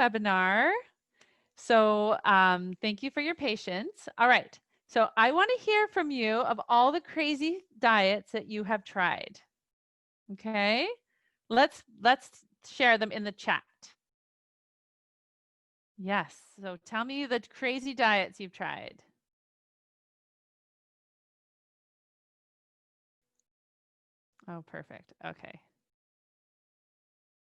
webinar. So thank you for your patience. All right. So I want to hear from you of all the crazy diets that you have tried. Okay. Let's share them in the chat. Yes. So tell me the crazy diets you've tried. Oh, perfect. Okay.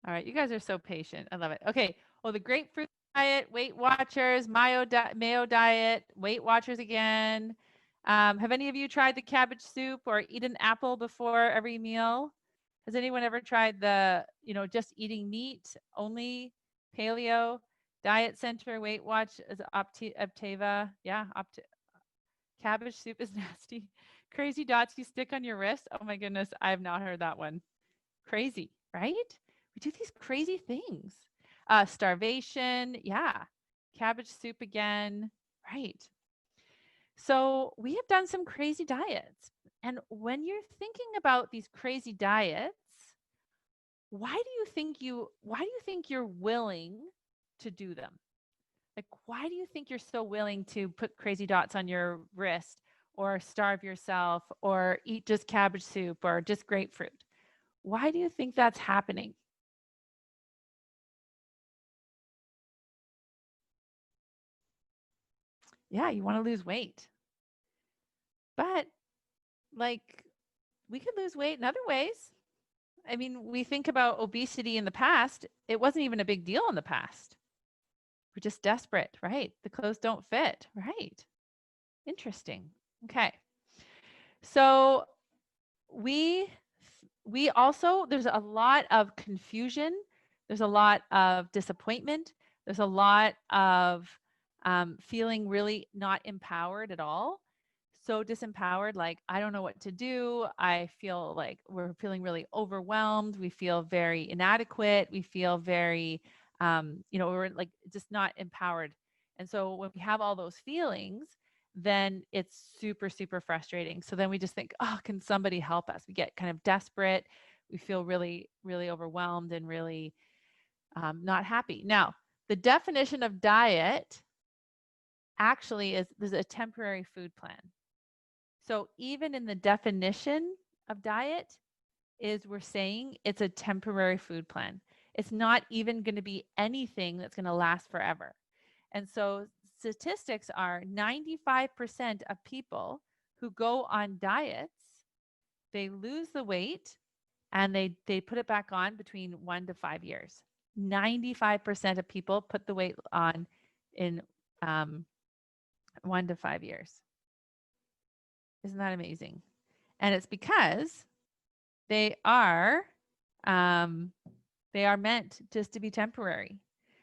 All right. You guys are so patient. I love it. Okay. Oh, the grapefruit diet, Weight Watchers, Mayo diet, Weight Watchers again. Have any of you tried the cabbage soup or eat an apple before every meal? Has anyone ever tried the, just eating meat only, paleo, diet center, Weight Watch, is Optava? Yeah, cabbage soup is nasty. Crazy dots you stick on your wrist. Oh my goodness, I have not heard that one. Crazy, right? We do these crazy things. Starvation, yeah. Cabbage soup again, right. So we have done some crazy diets. And when you're thinking about these crazy diets, why do you think you're willing to do them? Like, why do you think you're so willing to put crazy dots on your wrist or starve yourself or eat just cabbage soup or just grapefruit? Why do you think that's happening? Yeah, you want to lose weight. But like, we could lose weight in other ways. I mean, we think about obesity in the past, it wasn't even a big deal in the past. We're just desperate, right? The clothes don't fit, right? Interesting. Okay. So we also, there's a lot of confusion. There's a lot of disappointment. There's a lot of feeling really not empowered at all. So disempowered, like, I don't know what to do. I feel like we're feeling really overwhelmed. We feel very inadequate. We feel very, we're like just not empowered. And so when we have all those feelings, then it's super, super frustrating. So then we just think, oh, can somebody help us? We get kind of desperate. We feel really, really overwhelmed and really not happy. Now, the definition of diet actually is there's a temporary food plan. So even in the definition of diet is we're saying it's a temporary food plan. It's not even going to be anything that's going to last forever. And so statistics are 95% of people who go on diets, they lose the weight and they put it back on between 1 to 5 years. 95% of people put the weight on in 1 to 5 years. Isn't that amazing? And it's because they are meant just to be temporary.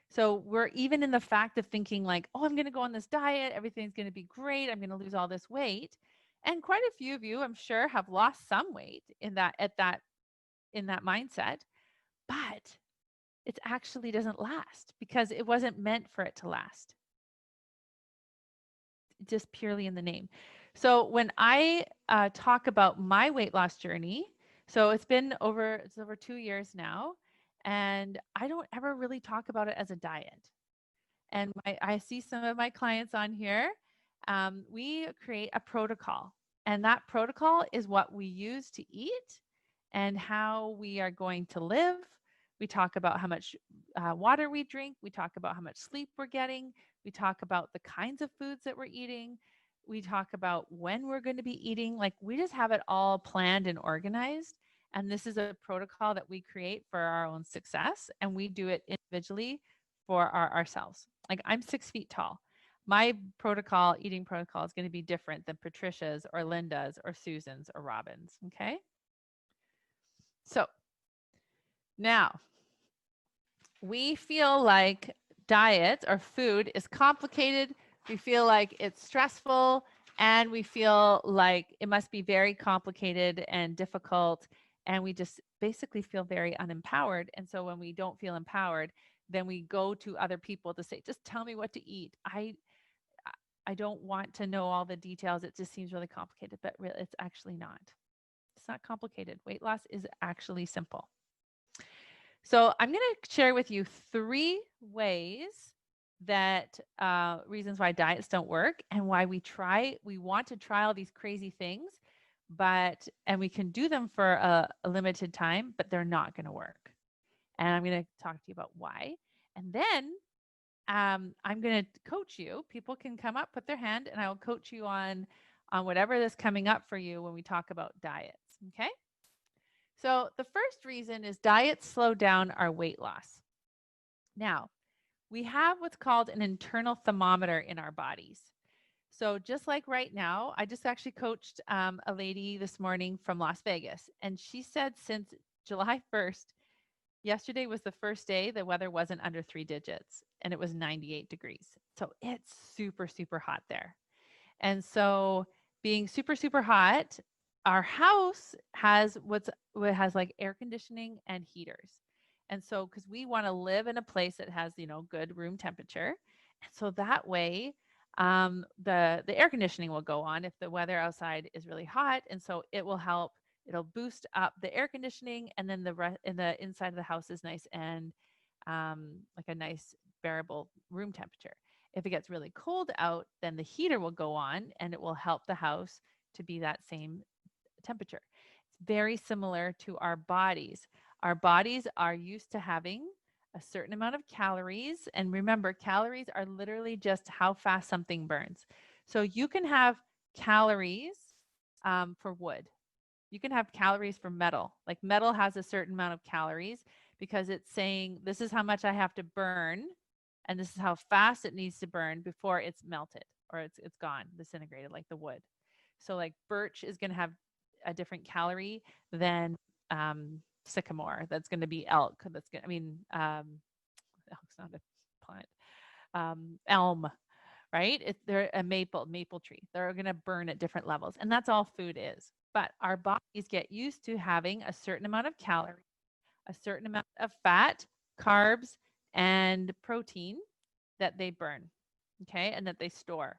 So we're even in the fact of thinking like, oh, I'm going to go on this diet. Everything's going to be great. I'm going to lose all this weight. And quite a few of you, I'm sure, have lost some weight in that mindset, but it actually doesn't last because it wasn't meant for it to last. Just purely in the name. So when I talk about my weight loss journey, so it's over 2 years now, and I don't ever really talk about it as a diet. And I see some of my clients on here. We create a protocol, and that protocol is what we use to eat and how we are going to live. We talk about how much water we drink. We talk about how much sleep we're getting. We talk about the kinds of foods that we're eating. We talk about when we're going to be eating. Like, we just have it all planned and organized. And this is a protocol that we create for our own success. And we do it individually for ourselves. Like, I'm 6 feet tall. My eating protocol is going to be different than Patricia's or Linda's or Susan's or Robin's. Okay. So now we feel like diets or food is complicated. We feel like it's stressful, and we feel like it must be very complicated and difficult. And we just basically feel very unempowered. And so when we don't feel empowered, then we go to other people to say, just tell me what to eat. I don't want to know all the details. It just seems really complicated, but really, it's actually not. It's not complicated. Weight loss is actually simple. So I'm going to share with you 3 ways that reasons why diets don't work and why we want to try all these crazy things, and we can do them for a limited time, but they're not going to work. And I'm going to talk to you about why. And then I'm going to coach you. People can come up, put their hand, and I will coach you on whatever is coming up for you when we talk about diets. Okay. So the first reason is diets slow down our weight loss. Now, we have what's called an internal thermometer in our bodies. So just like right now, I just actually coached a lady this morning from Las Vegas, and she said since July 1st, yesterday was the first day the weather wasn't under 3 digits, and it was 98 degrees. So it's super, super hot there. And so being super, super hot, our house has what has like air conditioning and heaters. And so because we want to live in a place that has, good room temperature. And so that way, the air conditioning will go on if the weather outside is really hot. And so it will help, it'll boost up the air conditioning, and then in the inside of the house is nice and like a nice bearable room temperature. If it gets really cold out, then the heater will go on and it will help the house to be that same temperature. It's very similar to our bodies. Our bodies are used to having a certain amount of calories. And remember, calories are literally just how fast something burns. So you can have calories for wood. You can have calories for metal. Like metal has a certain amount of calories because it's saying this is how much I have to burn, and this is how fast it needs to burn before it's melted or it's gone, disintegrated, like the wood. So like birch is going to have a different calorie than sycamore. That's going to be elk. That's going. Elk's not a plant. Elm, right? They're a maple tree. They're going to burn at different levels, and that's all food is. But our bodies get used to having a certain amount of calories, a certain amount of fat, carbs, and protein that they burn, okay, and that they store.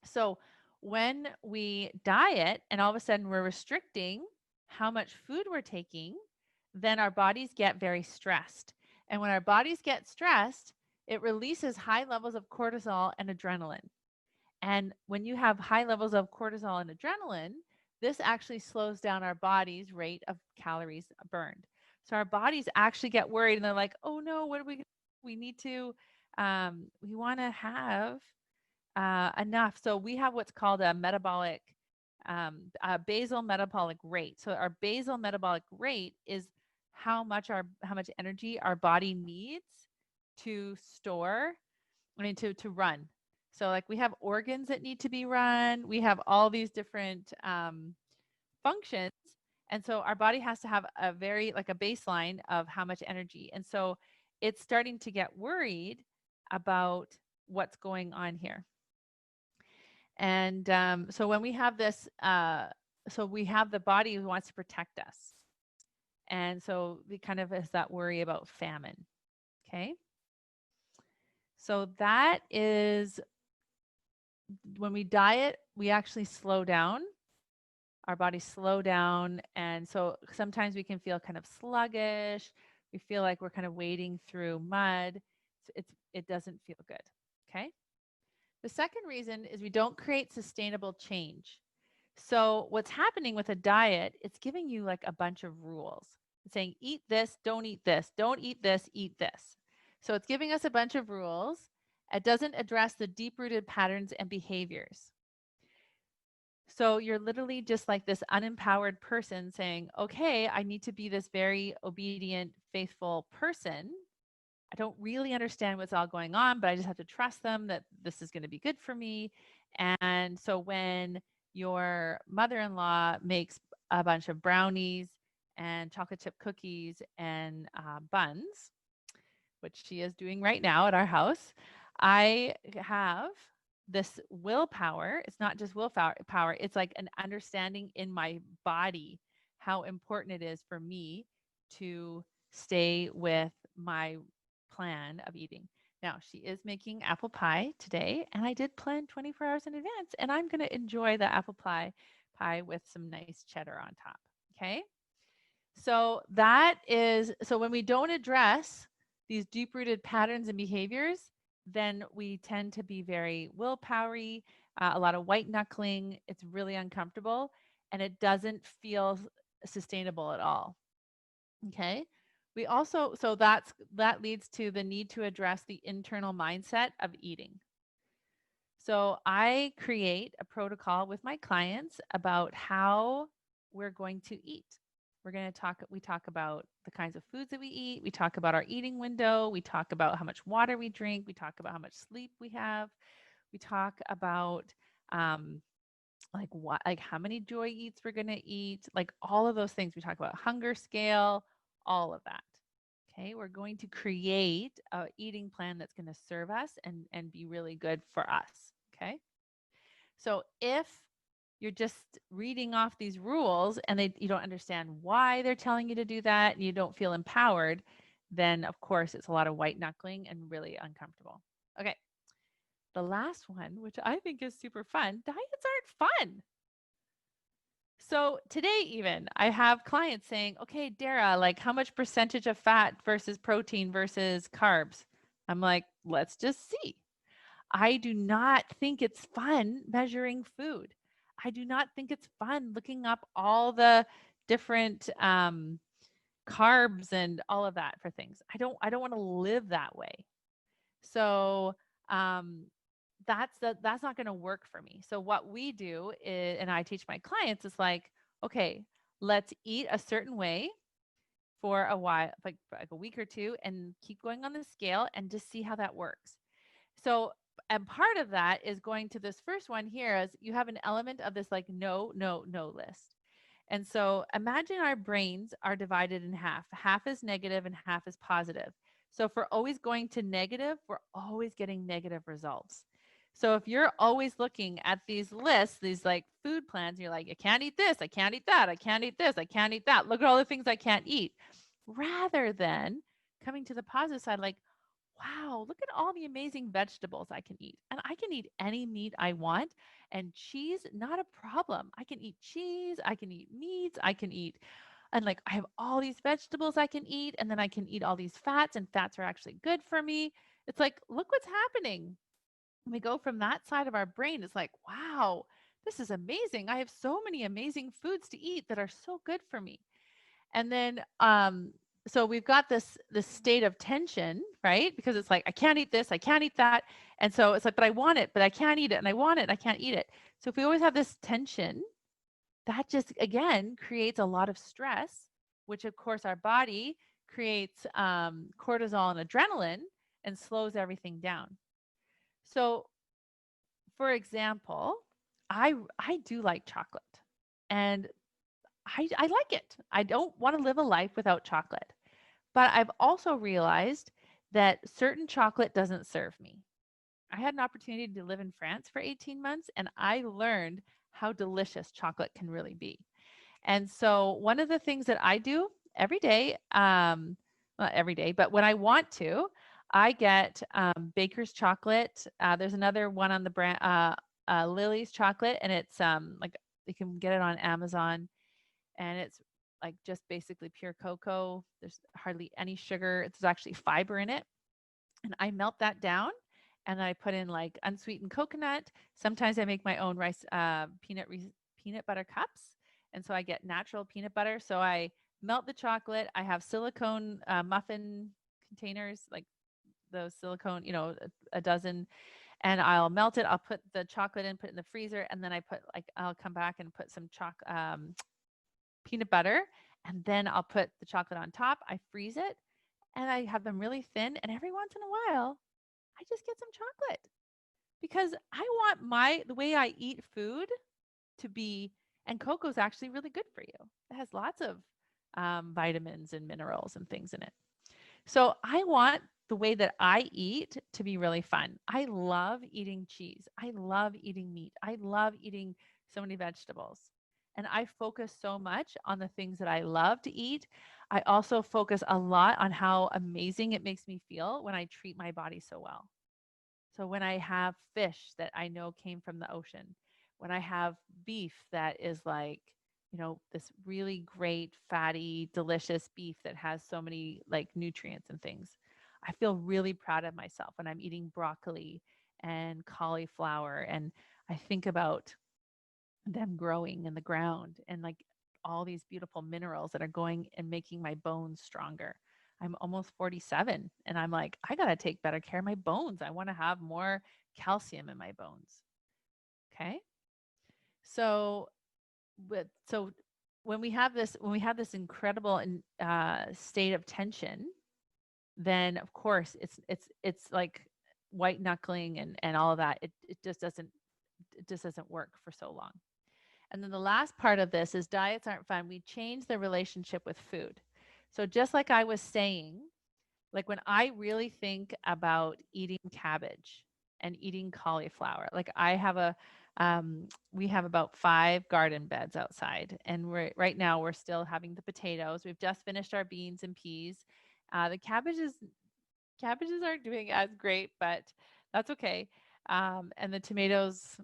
So when we diet and all of a sudden we're restricting how much food we're taking, then our bodies get very stressed. And when our bodies get stressed, it releases high levels of cortisol and adrenaline. And when you have high levels of cortisol and adrenaline, this actually slows down our body's rate of calories burned. So our bodies actually get worried and they're like, oh no, what are we? We need to, we want to have enough. So we have what's called a basal metabolic rate. So our basal metabolic rate is how much energy our body needs to store, to run. So like we have organs that need to be run. We have all these different functions. And so our body has to have a very like a baseline of how much energy. And so it's starting to get worried about what's going on here. And so when we have this, so we have the body who wants to protect us. And so we kind of has that worry about famine. Okay. So that is when we diet, we actually slow down. Our bodies slow down. And so sometimes we can feel kind of sluggish. We feel like we're kind of wading through mud. It doesn't feel good. Okay. The second reason is we don't create sustainable change. So what's happening with a diet, it's giving you like a bunch of rules. It's saying eat this, don't eat this, don't eat this, eat this. So it's giving us a bunch of rules. It doesn't address the deep-rooted patterns and behaviors. So you're literally just like this unempowered person saying, okay, I need to be this very obedient, faithful person. I don't really understand what's all going on, but I just have to trust them that this is going to be good for me. And so when your mother-in-law makes a bunch of brownies and chocolate chip cookies and buns, which she is doing right now at our house, I have this willpower. It's not just willpower, it's like an understanding in my body how important it is for me to stay with my plan of eating. Now, she is making apple pie today, and I did plan 24 hours in advance, and I'm going to enjoy the apple pie with some nice cheddar on top. Okay. So when we don't address these deep rooted patterns and behaviors, then we tend to be very willpowery, a lot of white knuckling. It's really uncomfortable and it doesn't feel sustainable at all. Okay. We also, that leads to the need to address the internal mindset of eating. So I create a protocol with my clients about how we're going to eat. We talk about the kinds of foods that we eat. We talk about our eating window. We talk about how much water we drink. We talk about how much sleep we have. We talk about um, like how many joy eats we're going to eat, like all of those things. We talk about hunger scale, all of that. Okay, we're going to create a eating plan that's going to serve us and be really good for us. Okay. So if you're just reading off these rules and you don't understand why they're telling you to do that and you don't feel empowered, then of course it's a lot of white knuckling and really uncomfortable. Okay. The last one, which I think is super fun, diets aren't fun. So today, even I have clients saying, okay, Dara, like how much percentage of fat versus protein versus carbs? I'm like, let's just see. I do not think it's fun measuring food. I do not think it's fun looking up all the different carbs and all of that for things. I don't want to live that way. So um, that's not going to work for me. So what we do is, and I teach my clients is like, okay, let's eat a certain way for a while, like a week or two, and keep going on the scale and just see how that works. So, and part of that is going to this first one here is you have an element of this like no, no, no list. And so imagine our brains are divided in half. Half is negative and half is positive. So if we're always going to negative, we're always getting negative results. So if you're always looking at these lists, these like food plans, you're like, I can't eat this, I can't eat that, I can't eat this, I can't eat that. Look at all the things I can't eat. Rather than coming to the positive side, like, wow, look at all the amazing vegetables I can eat. And I can eat any meat I want. And cheese, not a problem. I can eat cheese, I can eat meats, I can eat, and like I have all these vegetables I can eat. And then I can eat all these fats, and fats are actually good for me. It's like, look what's happening. When we go from that side of our brain, it's like, wow, this is amazing. I have so many amazing foods to eat that are so good for me. And then so we've got this state of tension, right? Because it's like I can't eat this, I can't eat that. And so it's like, but I want it, but I can't eat it, and I want it, and I can't eat it. So if we always have this tension, that just again creates a lot of stress, which of course our body creates cortisol and adrenaline and slows everything down. So for example, I do like chocolate, and I like it. I don't want to live a life without chocolate. But I've also realized that certain chocolate doesn't serve me. I had an opportunity to live in France for 18 months, and I learned how delicious chocolate can really be. And so, one of the things that I do every day, not every day, but when I want to, I get Baker's chocolate. There's another one on the brand, Lily's chocolate, and it's like you can get it on Amazon, and it's like just basically pure cocoa. There's hardly any sugar. There's actually fiber in it. And I melt that down and I put in like unsweetened coconut. Sometimes I make my own peanut butter cups. And so I get natural peanut butter. So I melt the chocolate. I have silicone muffin containers, like those silicone, a dozen, and I'll melt it. I'll put the chocolate in, put it in the freezer, and then I'll come back and put some peanut butter, and then I'll put the chocolate on top. I freeze it, and I have them really thin. And every once in a while, I just get some chocolate because I want the way I eat food to be. And cocoa is actually really good for you. It has lots of vitamins and minerals and things in it. So I want the way that I eat to be really fun. I love eating cheese. I love eating meat. I love eating so many vegetables. And I focus so much on the things that I love to eat. I also focus a lot on how amazing it makes me feel when I treat my body so well. So when I have fish that I know came from the ocean, when I have beef that is like this really great, fatty, delicious beef that has so many like nutrients and things. I feel really proud of myself when I'm eating broccoli and cauliflower. And I think about them growing in the ground and like all these beautiful minerals that are going and making my bones stronger. I'm almost 47 and I'm like, I got to take better care of my bones. I want to have more calcium in my bones. Okay. So, so when we have this incredible state of tension, then of course it's like white knuckling and all of that. It just doesn't work for so long. And then the last part of this is diets aren't fun. We change the relationship with food. So just like I was saying, like when I really think about eating cabbage and eating cauliflower, like we have about 5 garden beds outside, and right now we're still having the potatoes. We've just finished our beans and peas. The cabbages aren't doing as great, but that's okay. And the tomatoes,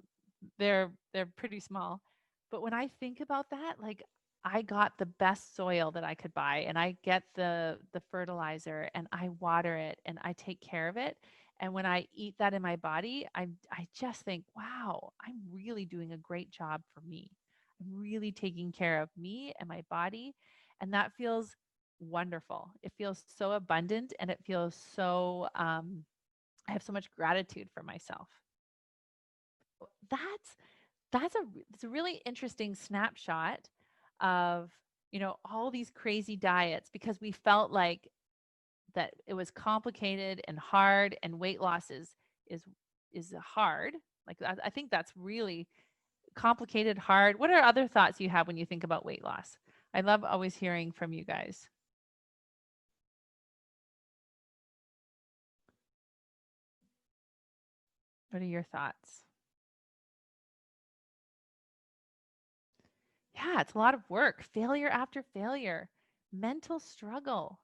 they're pretty small. But when I think about that, like I got the best soil that I could buy, and I get the fertilizer, and I water it, and I take care of it. And when I eat that in my body, I just think, wow, I'm really doing a great job for me. I'm really taking care of me and my body, and that feels wonderful. It feels so abundant, and it feels so I have so much gratitude for myself. That's it's a really interesting snapshot of all these crazy diets because we felt like that it was complicated and hard, and weight loss is hard. Like I think that's really complicated, hard. What are other thoughts you have when you think about weight loss? I love always hearing from you guys. What are your thoughts? Yeah, it's a lot of work, failure after failure, mental struggle,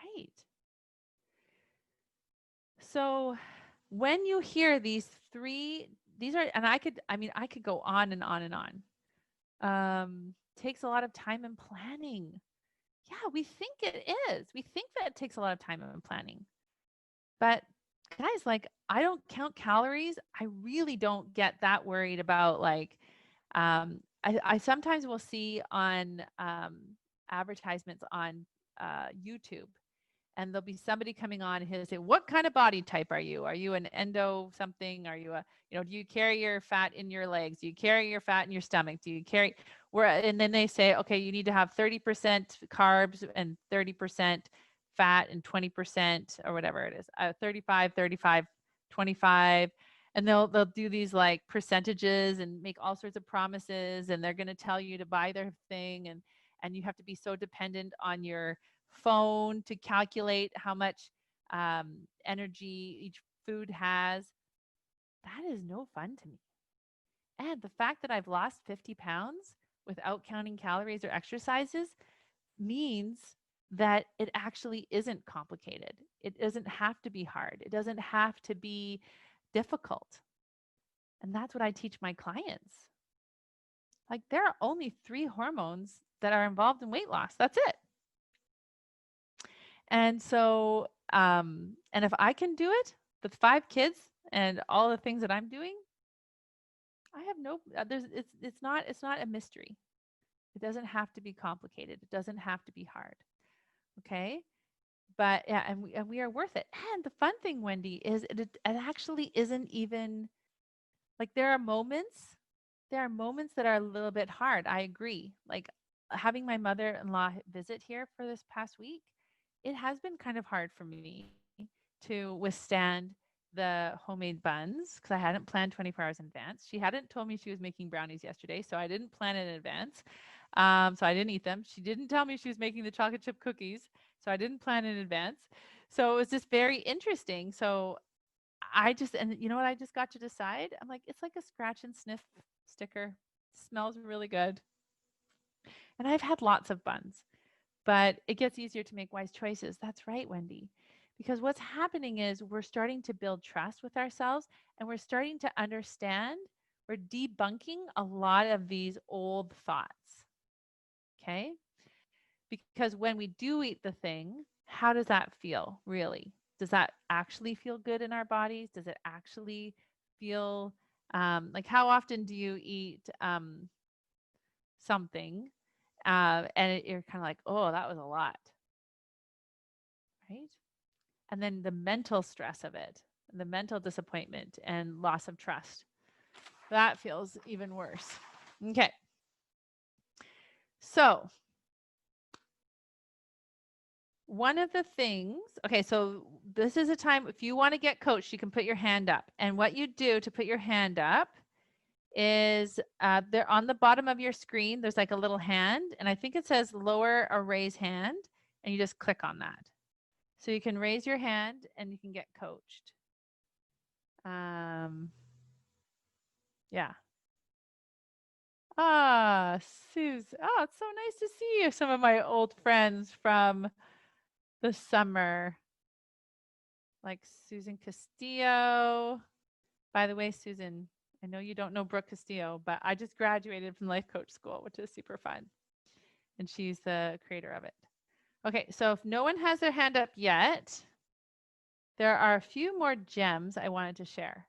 right? So when you hear these three, these are, and I could go on and on and on. Takes a lot of time and planning. Yeah, we think it is. We think that it takes a lot of time and planning. But guys, like I don't count calories. I really don't get that worried about like I sometimes will see on advertisements on YouTube, and there'll be somebody coming on who'll say, "What kind of body type are you? Are you an endo something? Are you do you carry your fat in your legs? Do you carry your fat in your stomach? Do you carry where?" And then they say, "Okay, you need to have 30% carbs and 30% fat and 20% or whatever it is, 35, 35, 25." And they'll do these like percentages and make all sorts of promises, and they're going to tell you to buy their thing, and you have to be so dependent on your phone to calculate how much energy each food has. That is no fun to me. And the fact that I've lost 50 pounds without counting calories or exercises means that it actually isn't complicated. It doesn't have to be hard. It doesn't have to be difficult. And that's what I teach my clients. Like, there are only 3 hormones that are involved in weight loss. That's it. And so, and if I can do it with 5 kids and all the things that I'm doing, I have no, it's not a mystery. It doesn't have to be complicated. It doesn't have to be hard. Okay. But yeah, and we are worth it. And the fun thing, Wendy, is it actually isn't even like there are moments that are a little bit hard. I agree. Like having my mother-in-law visit here for this past week, it has been kind of hard for me to withstand the homemade buns because I hadn't planned 24 hours in advance. She hadn't told me she was making brownies yesterday, so I didn't plan in advance. So I didn't eat them. She didn't tell me she was making the chocolate chip cookies, so I didn't plan in advance. So it was just very interesting. So and you know what I just got to decide? I'm like, it's like a scratch and sniff sticker. Smells really good. And I've had lots of buns, but it gets easier to make wise choices. That's right, Wendy. Because what's happening is we're starting to build trust with ourselves, and we're starting to understand, we're debunking a lot of these old thoughts. Okay. Because when we do eat the thing, how does that feel really? Does that actually feel good in our bodies? Does it actually feel like how often do you eat something and you're kind of like, oh, that was a lot, right? And then the mental stress of it, the mental disappointment and loss of trust, that feels even worse. Okay. So one of the things, okay, so this is a time, if you want to get coached, you can put your hand up. And what you do to put your hand up is there on the bottom of your screen, there's like a little hand, and I think it says lower or raise hand, and you just click on that. So you can raise your hand and you can get coached. Yeah. Ah, Suze. Oh, it's so nice to see you. Some of my old friends from the summer, like Susan Castillo. By the way, Susan, I know you don't know Brooke Castillo, but I just graduated from Life Coach School, which is super fun. And she's the creator of it. Okay, so if no one has their hand up yet, there are a few more gems I wanted to share.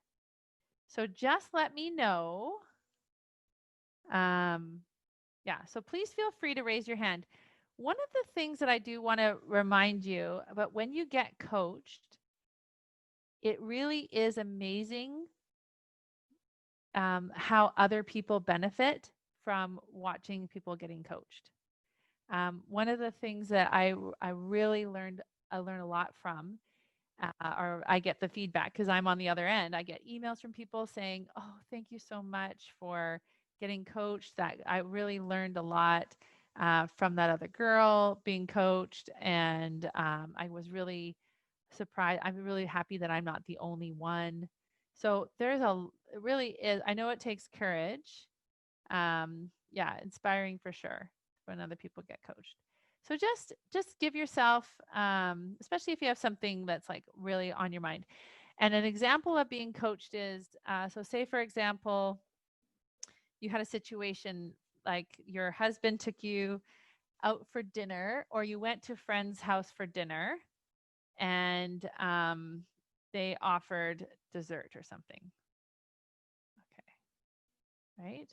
So just let me know. Yeah, so please feel free to raise your hand. One of the things that I do want to remind you about when you get coached, it really is amazing how other people benefit from watching people getting coached. One of the things that I really learned, I learn a lot from, or I get the feedback because I'm on the other end. I get emails from people saying, "Oh, thank you so much for getting coached. That I really learned a lot from that other girl being coached, and I was really surprised. I'm really happy that I'm not the only one." So it really is. I know it takes courage. Yeah, inspiring for sure when other people get coached. So just give yourself, especially if you have something that's like really on your mind. And an example of being coached is, so say for example, you had a situation like your husband took you out for dinner, or you went to a friend's house for dinner, and they offered dessert or something. Okay, right?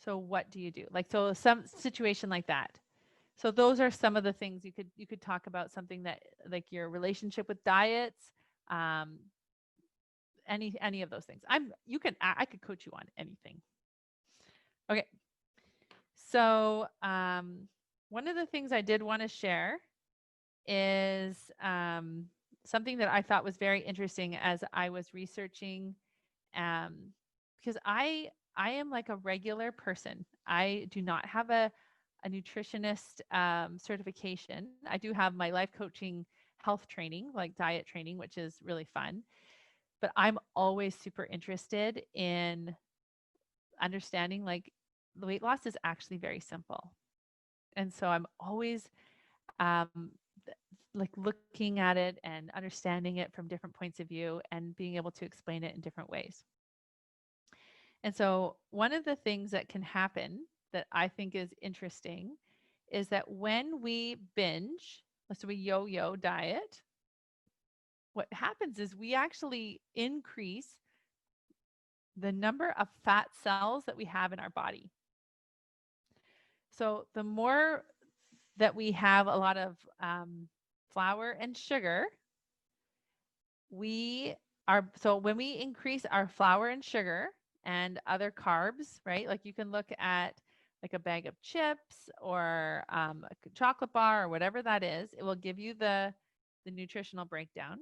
So what do you do? Like, so some situation like that. So those are some of the things you could talk about, something that like your relationship with diets, um, any of those things. I could coach you on anything. Okay. So one of the things I did want to share is something that I thought was very interesting as I was researching, um, because I am like a regular person. I do not have a nutritionist certification. I do have my life coaching health training, like diet training, which is really fun. But I'm always super interested in understanding like the weight loss is actually very simple. And so I'm always um, like looking at it and understanding it from different points of view and being able to explain it in different ways. And so, one of the things that can happen that I think is interesting is that when we binge, so we yo yo diet, what happens is we actually increase the number of fat cells that we have in our body. So, the more that we have a lot of flour and sugar, we are, so when we increase our flour and sugar and other carbs, right? Like you can look at like a bag of chips or a chocolate bar or whatever that is, it will give you the nutritional breakdown.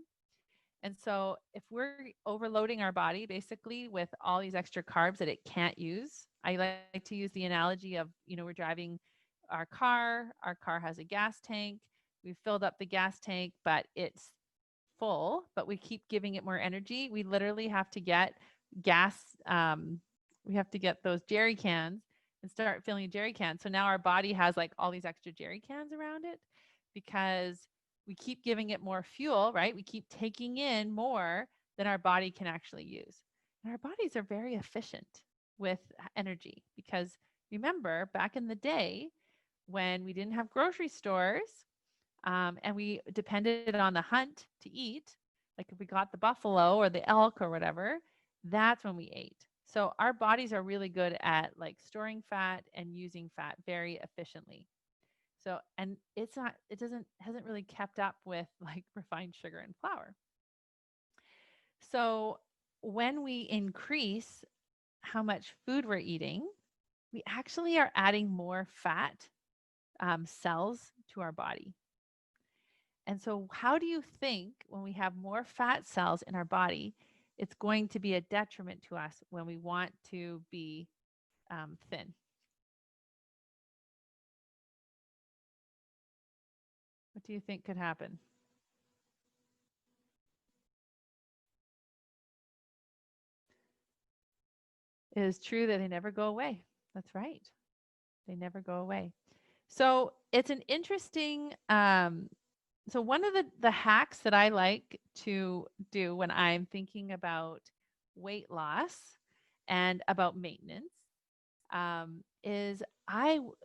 And so if we're overloading our body basically with all these extra carbs that it can't use, I like to use the analogy of, we're driving our car has a gas tank, we've filled up the gas tank, but it's full, but we keep giving it more energy. We literally have to get gas. We have to get those jerry cans and start filling jerry cans. So now our body has like all these extra jerry cans around it because we keep giving it more fuel, right? We keep taking in more than our body can actually use. And our bodies are very efficient with energy because remember, back in the day, when we didn't have grocery stores, and we depended on the hunt to eat, like if we got the buffalo or the elk or whatever, that's when we ate. So our bodies are really good at like storing fat and using fat very efficiently. So, and hasn't really kept up with like refined sugar and flour. So when we increase how much food we're eating, we actually are adding more fat cells to our body. And so, how do you think when we have more fat cells in our body, it's going to be a detriment to us when we want to be thin? What do you think could happen? It is true that they never go away. That's right. They never go away. So it's an interesting. So one of the hacks that I like to do when I'm thinking about weight loss and about maintenance is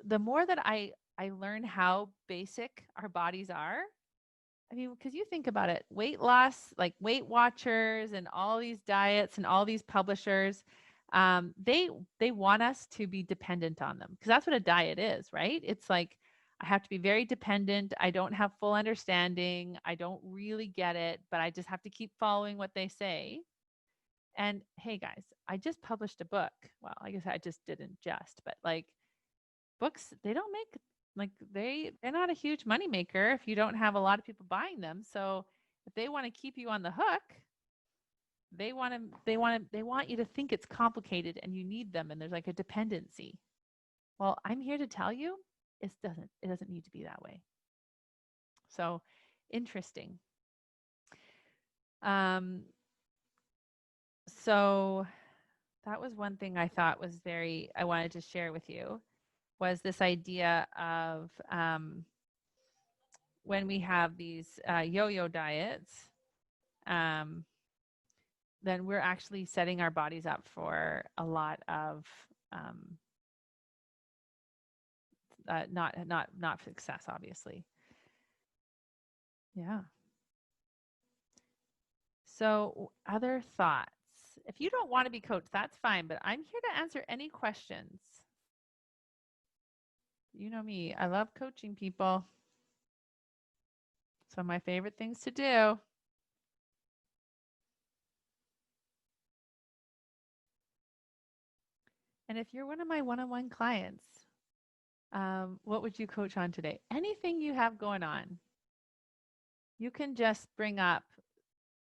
the more that I learn how basic our bodies are. I mean, because you think about it, weight loss, like Weight Watchers and all these diets and all these publishers, they want us to be dependent on them because that's what a diet is, right? It's like I have to be very dependent. I don't have full understanding. I don't really get it, but I just have to keep following what they say. And hey, guys, I just published a book. Well, I guess I just didn't just, but like books, they don't make like they're not a huge money maker if you don't have a lot of people buying them. So if they want to keep you on the hook, they want you to think it's complicated and you need them and there's like a dependency. Well, I'm here to tell you it doesn't need to be that way. So interesting. So that was one thing I thought was I wanted to share with you was this idea of when we have these yo-yo diets, then we're actually setting our bodies up for a lot of not success, obviously. Yeah. So other thoughts? If you don't want to be coached, that's fine, but I'm here to answer any questions. You know me, I love coaching people. It's one of my favorite things to do. And if you're one of my one-on-one clients, what would you coach on today? Anything you have going on, you can just bring up.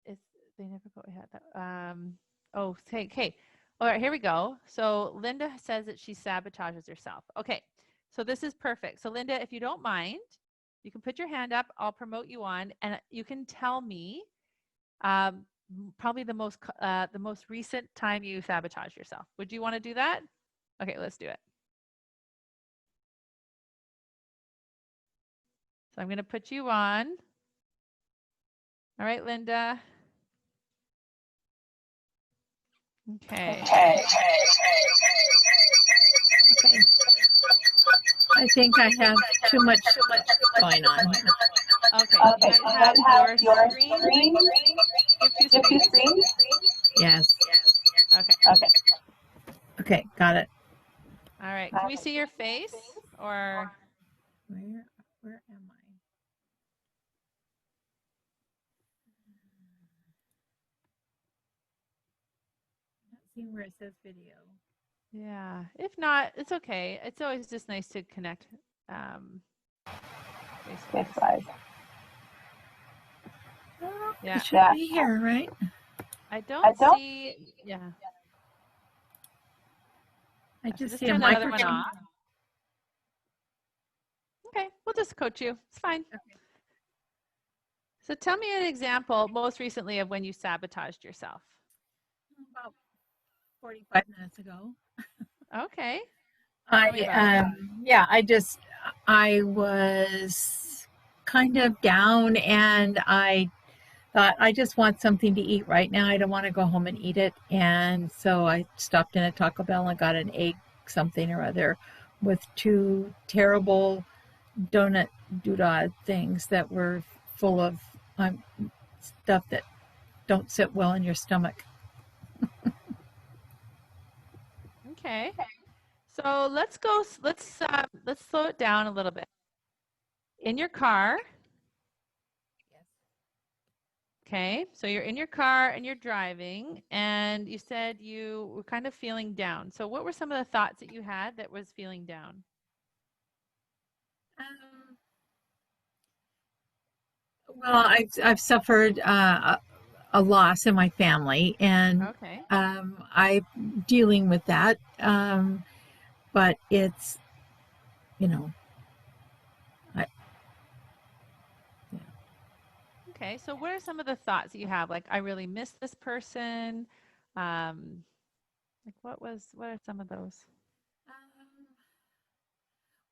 They never go ahead. Okay. All right, here we go. So Linda says that she sabotages herself. Okay, so this is perfect. So Linda, if you don't mind, you can put your hand up. I'll promote you on, and you can tell me probably the most recent time you sabotage yourself. Would you want to do that? Okay, let's do it. So I'm going to put you on. All right, Linda. Okay. I think I have too much going on. Okay. You might have your screen. You have two screens? Yes. Okay, got it. All right. Can we see your face or? Where am I? Not seeing where it says video. Yeah. If not, it's okay. It's always just nice to connect face-to-face. Yeah. It should be here, right? I don't see. Yeah. I just so see a microphone. Okay, we'll just coach you. It's fine. Okay. So tell me an example most recently of when you sabotaged yourself. About 45 minutes ago. Okay. I was kind of down and I thought I just want something to eat right now. I don't want to go home and eat it. And so I stopped in at Taco Bell and got an egg something or other with two terrible donut doodad things that were full of stuff that don't sit well in your stomach. Okay. So let's slow it down a little bit. In your car, okay? So you're in your car and you're driving, and you said you were kind of feeling down. So what were some of the thoughts that you had that was feeling down? Well, I've suffered a loss in my family, and Okay. I'm dealing with that. But it's, you know, I, yeah. Okay. So what are some of the thoughts that you have? Like, I really miss this person. Um, like what are some of those?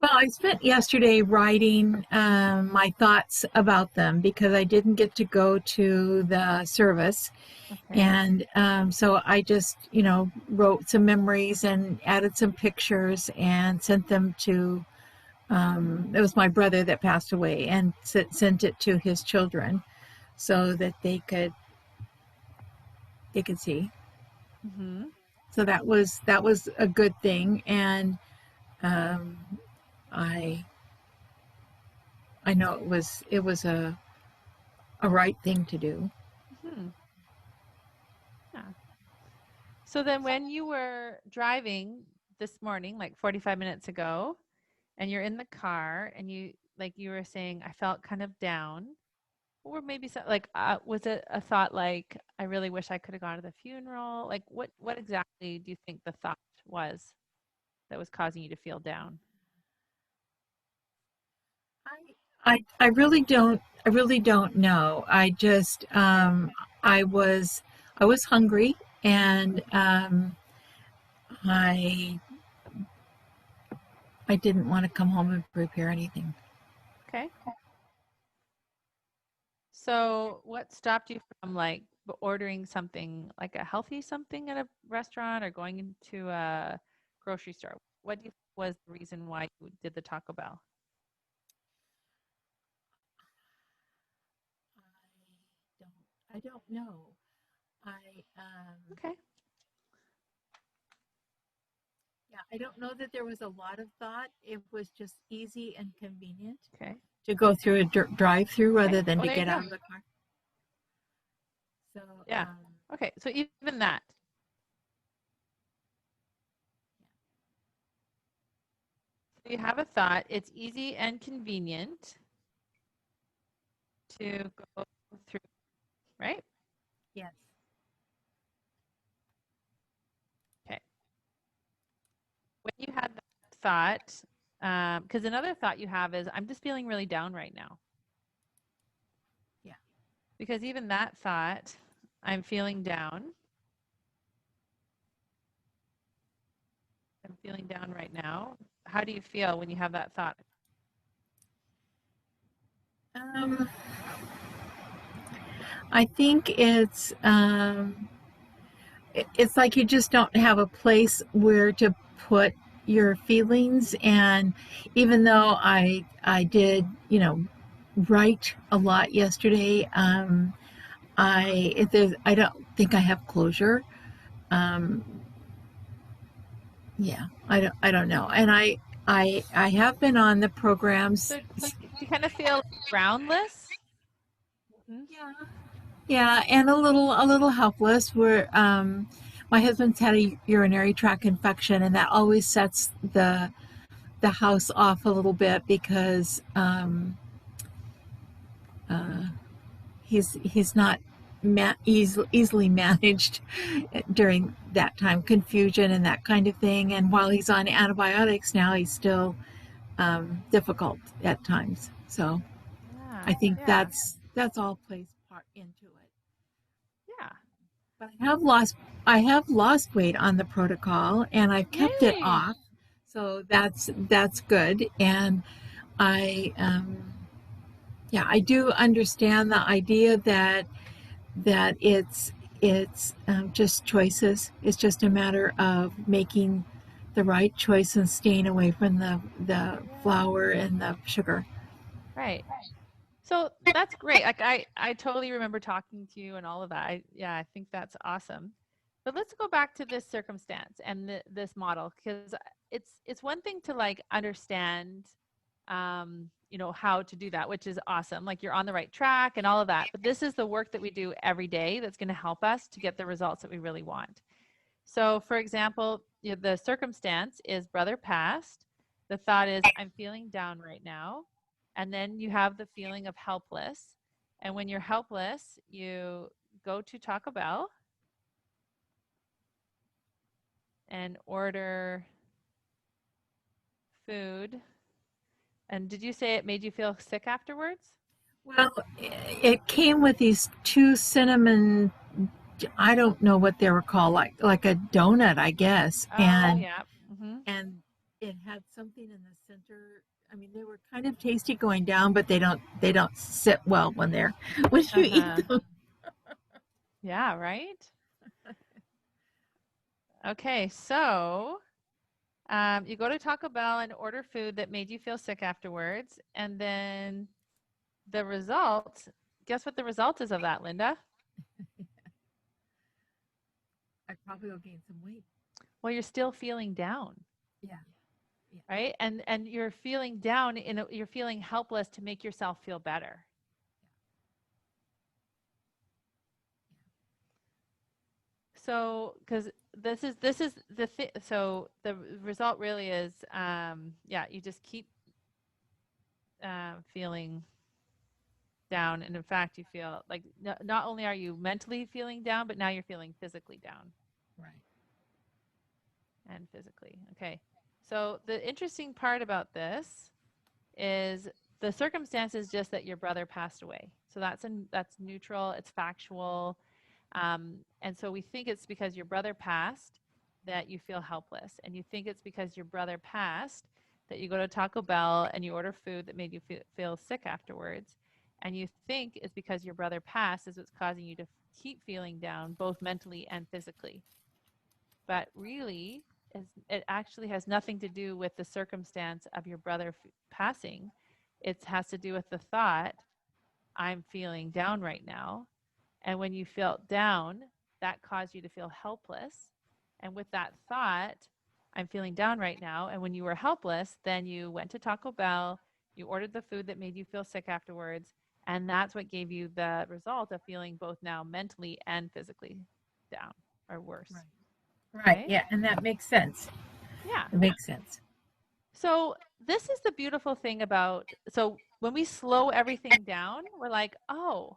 Well, I spent yesterday writing my thoughts about them because I didn't get to go to the service. Okay. And so I just, wrote some memories and added some pictures and sent them to, it was my brother that passed away, and sent it to his children so that they could see. Mm-hmm. So that was a good thing. And um, I I know it was a right thing to do. Hmm. Yeah. So then when you were driving this morning, like 45 minutes ago, and you're in the car and you were saying, I felt kind of down, or maybe so, like, was it a thought like, I really wish I could have gone to the funeral? Like, what exactly do you think the thought was that was causing you to feel down? I really don't know. I just I was hungry, and I I didn't want to come home and prepare anything. Okay. So what stopped you from like ordering something like a healthy something at a restaurant or going into a grocery store? What do you think was the reason why you did the Taco Bell? I don't know. I Okay. Yeah, I don't know that there was a lot of thought. It was just easy and convenient Okay. to go through a drive-through Okay. rather than Oh, to there you get go. out of the car. So, Yeah. Okay. So even that. So you have a thought. It's easy and convenient to go through, right? yes. Okay. When you had that thought, because another thought you have is, I'm just feeling really down right now. Yeah. Because even that thought, I'm feeling down. I'm feeling down right now. How do you feel when you have that thought? Um, I think it's like you just don't have a place where to put your feelings. And even though I did, write a lot yesterday, I don't think I have closure. Um, yeah, I don't know. And I have been on the programs. So do you kind of feel groundless? Mhm. Yeah. Yeah, and a little helpless. Where my husband's had a urinary tract infection, and that always sets the house off a little bit because uh, he's not easily managed during that time, confusion and that kind of thing. And while he's on antibiotics now, he's still difficult at times. So Yeah, I think yeah, that's all plays part into it. yeah. But I have lost weight on the protocol, and I've kept it Yay! off. So that's good. And I yeah, I do understand the idea that it's just choices. It's just a matter of making the right choice and staying away from the flour and the sugar. Right. So that's great. Like I totally remember talking to you and all of that. I think that's awesome. But let's go back to this circumstance and this model, because it's one thing to like understand how to do that, which is awesome. Like you're on the right track and all of that. But this is the work that we do every day that's going to help us to get the results that we really want. So, for example, the circumstance is brother passed. The thought is, I'm feeling down right now. And then you have the feeling of helpless. And when you're helpless, you go to Taco Bell and order food. And did you say it made you feel sick afterwards? Well, it came with these two cinnamon, I don't know what they were called, like a donut, I guess. Oh, yeah. Hmm. And it had something in the center. I mean, they were kind of tasty going down, but they don't sit well when you eat Uh-huh. them. Yeah, right? Okay, so you go to Taco Bell and order food that made you feel sick afterwards. And then the result, guess what the result is of that, Linda? I probably will gain some weight. Well, you're still feeling down, Yeah, yeah. right? And you're feeling down you're feeling helpless to make yourself feel better. So, because this is the thing. So the result really is, you just keep feeling down, and in fact, you feel like not only are you mentally feeling down, but now you're feeling physically down Right. and physically. Okay. So the interesting part about this is the circumstance is just that your brother passed away. So that's neutral. It's factual. And so we think it's because your brother passed that you feel helpless. And you think it's because your brother passed that you go to Taco Bell and you order food that made you feel sick afterwards. And you think it's because your brother passed is what's causing you to keep feeling down, both mentally and physically. But really, it actually has nothing to do with the circumstance of your brother passing. It has to do with the thought, I'm feeling down right now. And when you felt down, that caused you to feel helpless. And with that thought, I'm feeling down right now. And when you were helpless, then you went to Taco Bell, you ordered the food that made you feel sick afterwards. And that's what gave you the result of feeling both now mentally and physically down or worse. Right. Right. Okay. Yeah, and that makes sense. Yeah. It makes sense. So this is the beautiful thing about, so when we slow everything down, we're like, oh,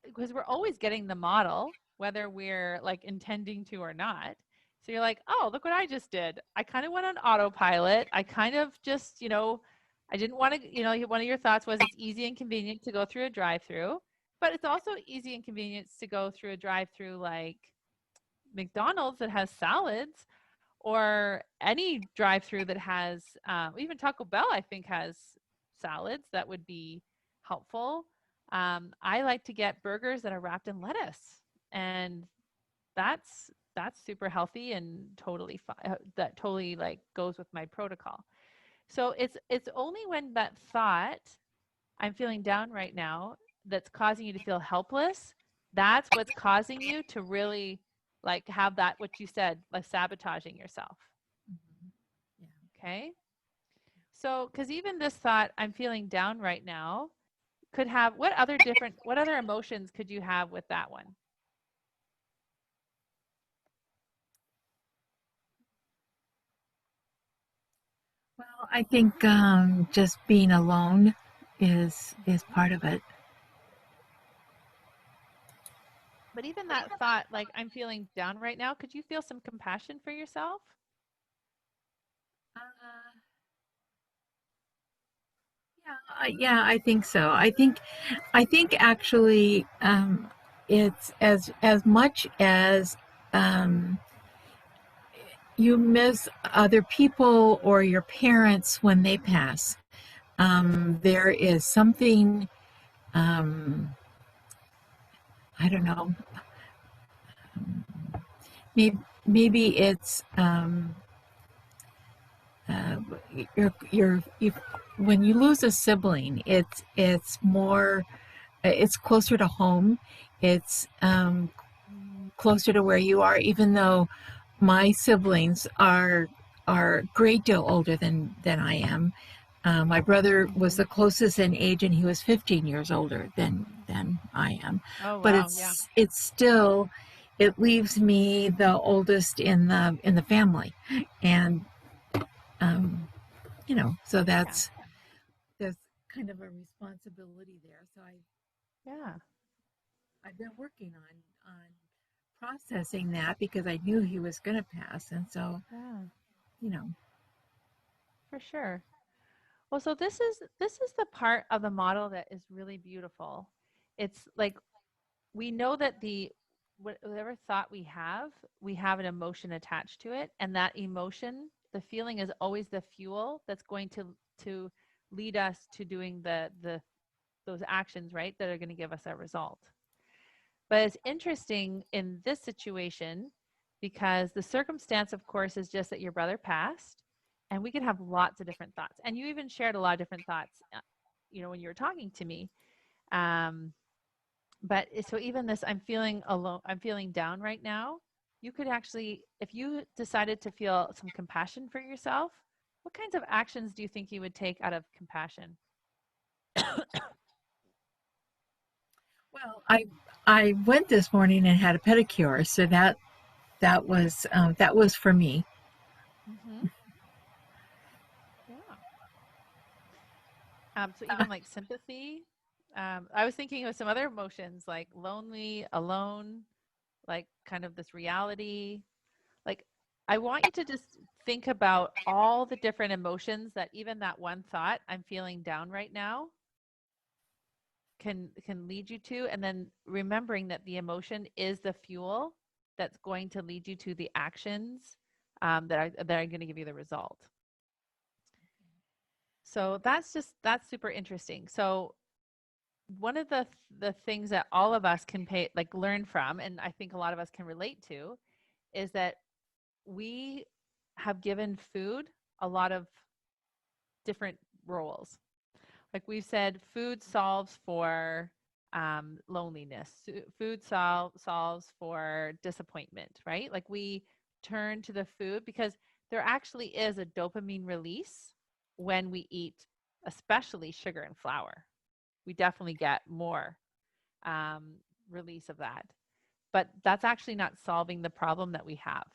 because we're always getting the model, whether we're like intending to or not. So you're like, oh, look what I just did. I kind of went on autopilot. I kind of just, I didn't want to, one of your thoughts was it's easy and convenient to go through a drive through, but it's also easy and convenient to go through a drive through like McDonald's that has salads, or any drive through that has, even Taco Bell, I think, has salads that would be helpful. I like to get burgers that are wrapped in lettuce, and that's super healthy and totally that totally like goes with my protocol. So it's only when that thought, I'm feeling down right now, that's causing you to feel helpless, that's what's causing you to really like have that, what you said, like sabotaging yourself. Mhm. Yeah. Okay. So, because even this thought, I'm feeling down right now, could have what other emotions could you have with that one? Well, I think just being alone is part of it. But even that thought, like I'm feeling down right now, could you feel some compassion for yourself? Uh, yeah, I think so. I think actually, it's as much as um, you miss other people or your parents when they pass. There is something, um, I don't know, maybe maybe it's uh, you when you lose a sibling, it's more it's closer to home. It's closer to where you are, even though my siblings are a great deal older than I am. My brother was Mhm. the closest in age, and he was 15 years older than I am. Oh, But wow. Yeah. it's still it leaves me the oldest in the family, and um, so Yeah. there's kind of a responsibility there. So Yeah. I've been working on processing that because I knew he was going to pass, and so Yeah. you know, For sure. Well, so this is the part of the model that is really beautiful. It's like we know that the whatever thought we have an emotion attached to it, and that emotion, the feeling is always the fuel that's going to lead us to doing the those actions, right? That are going to give us a result. But it's interesting in this situation because the circumstance, of course, is just that your brother passed, and we could have lots of different thoughts. And you even shared a lot of different thoughts, when you were talking to me. Um, but so even this, I'm feeling alone. I'm feeling down right now. You could actually, if you decided to feel some compassion for yourself, what kinds of actions do you think you would take out of compassion? well, I went this morning and had a pedicure, so that was for me. Hmm. Yeah. So even like sympathy. I was thinking of some other emotions like lonely, alone, like kind of this reality. Like I want you to just think about all the different emotions that even that one thought, I'm feeling down right now, can lead you to, and then remembering that the emotion is the fuel that's going to lead you to the actions that are going to give you the result. So that's super interesting. So one of the things that all of us can pay like learn from, and I think a lot of us can relate to, is that we have given food a lot of different roles. Like we've said, food solves for loneliness. Food solves for disappointment, right? Like we turn to the food because there actually is a dopamine release when we eat, especially sugar and flour. We definitely get more um, release of that. But that's actually not solving the problem that we have.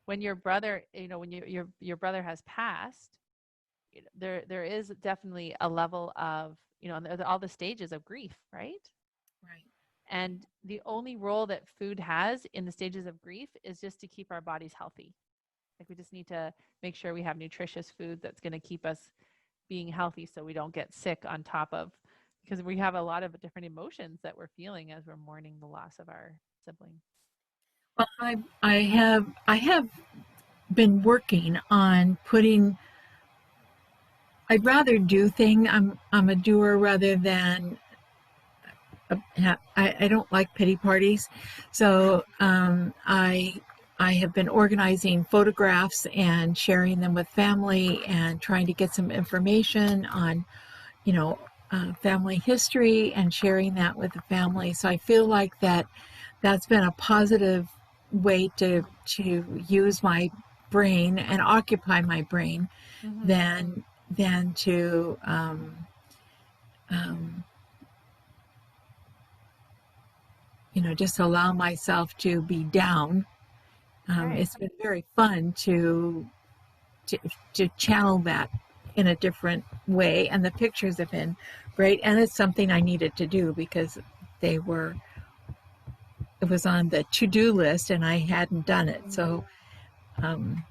When your brother, when your brother has passed, there is definitely a level of, and there's all the stages of grief, right? Right. And the only role that food has in the stages of grief is just to keep our bodies healthy. Like we just need to make sure we have nutritious food that's going to keep us being healthy so we don't get sick on top of, because we have a lot of different emotions that we're feeling as we're mourning the loss of our sibling. Well, I have been working on putting. I'd rather do thing. I'm a doer rather than I don't like pity parties, so I have been organizing photographs and sharing them with family and trying to get some information on you know family history and sharing that with the family. So I feel like that's been a positive way to use my brain and occupy my brain Mm-hmm. than to um, just allow myself to be down. Right. It's been very fun to to channel that in a different way, and the pictures have been great. And it's something I needed to do because they were it was on the to-do list, and I hadn't done it. Mm-hmm. So um,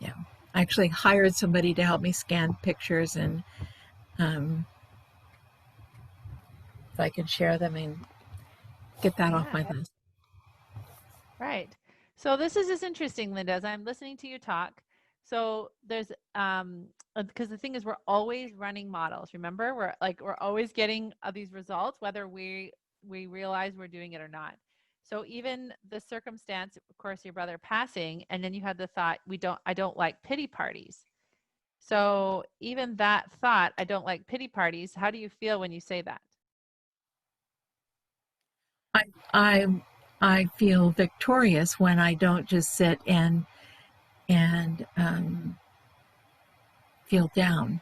yeah, I actually hired somebody to help me scan pictures, and um, if I could share them and get that off Yeah. my list. Right. So this is just interesting, Linda, as I'm listening to you talk. So there's because the thing is we're always running models. Remember? We're always getting these results whether we realize we're doing it or not. So even the circumstance, of course, your brother passing, and then you had the thought, I don't like pity parties. So even that thought, I don't like pity parties. How do you feel when you say that? I I I feel victorious when I don't just sit and feel down.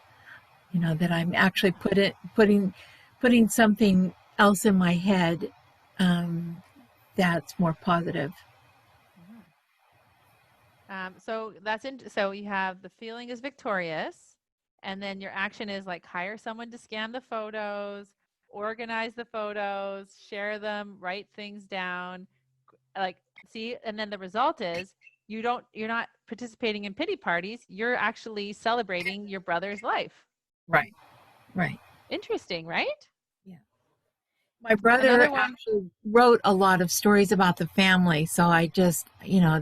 You know that I'm actually putting something else in my head that's more positive. Mhm. So that's so you have the feeling is victorious, and then your action is like hire someone to scan the photos, organize the photos, share them, write things down, like see, and then the result is you're not participating in pity parties, you're actually celebrating your brother's life. Right. Right. Interesting, right? Yeah. My brother Another one. actually wrote a lot of stories about the family, so I just,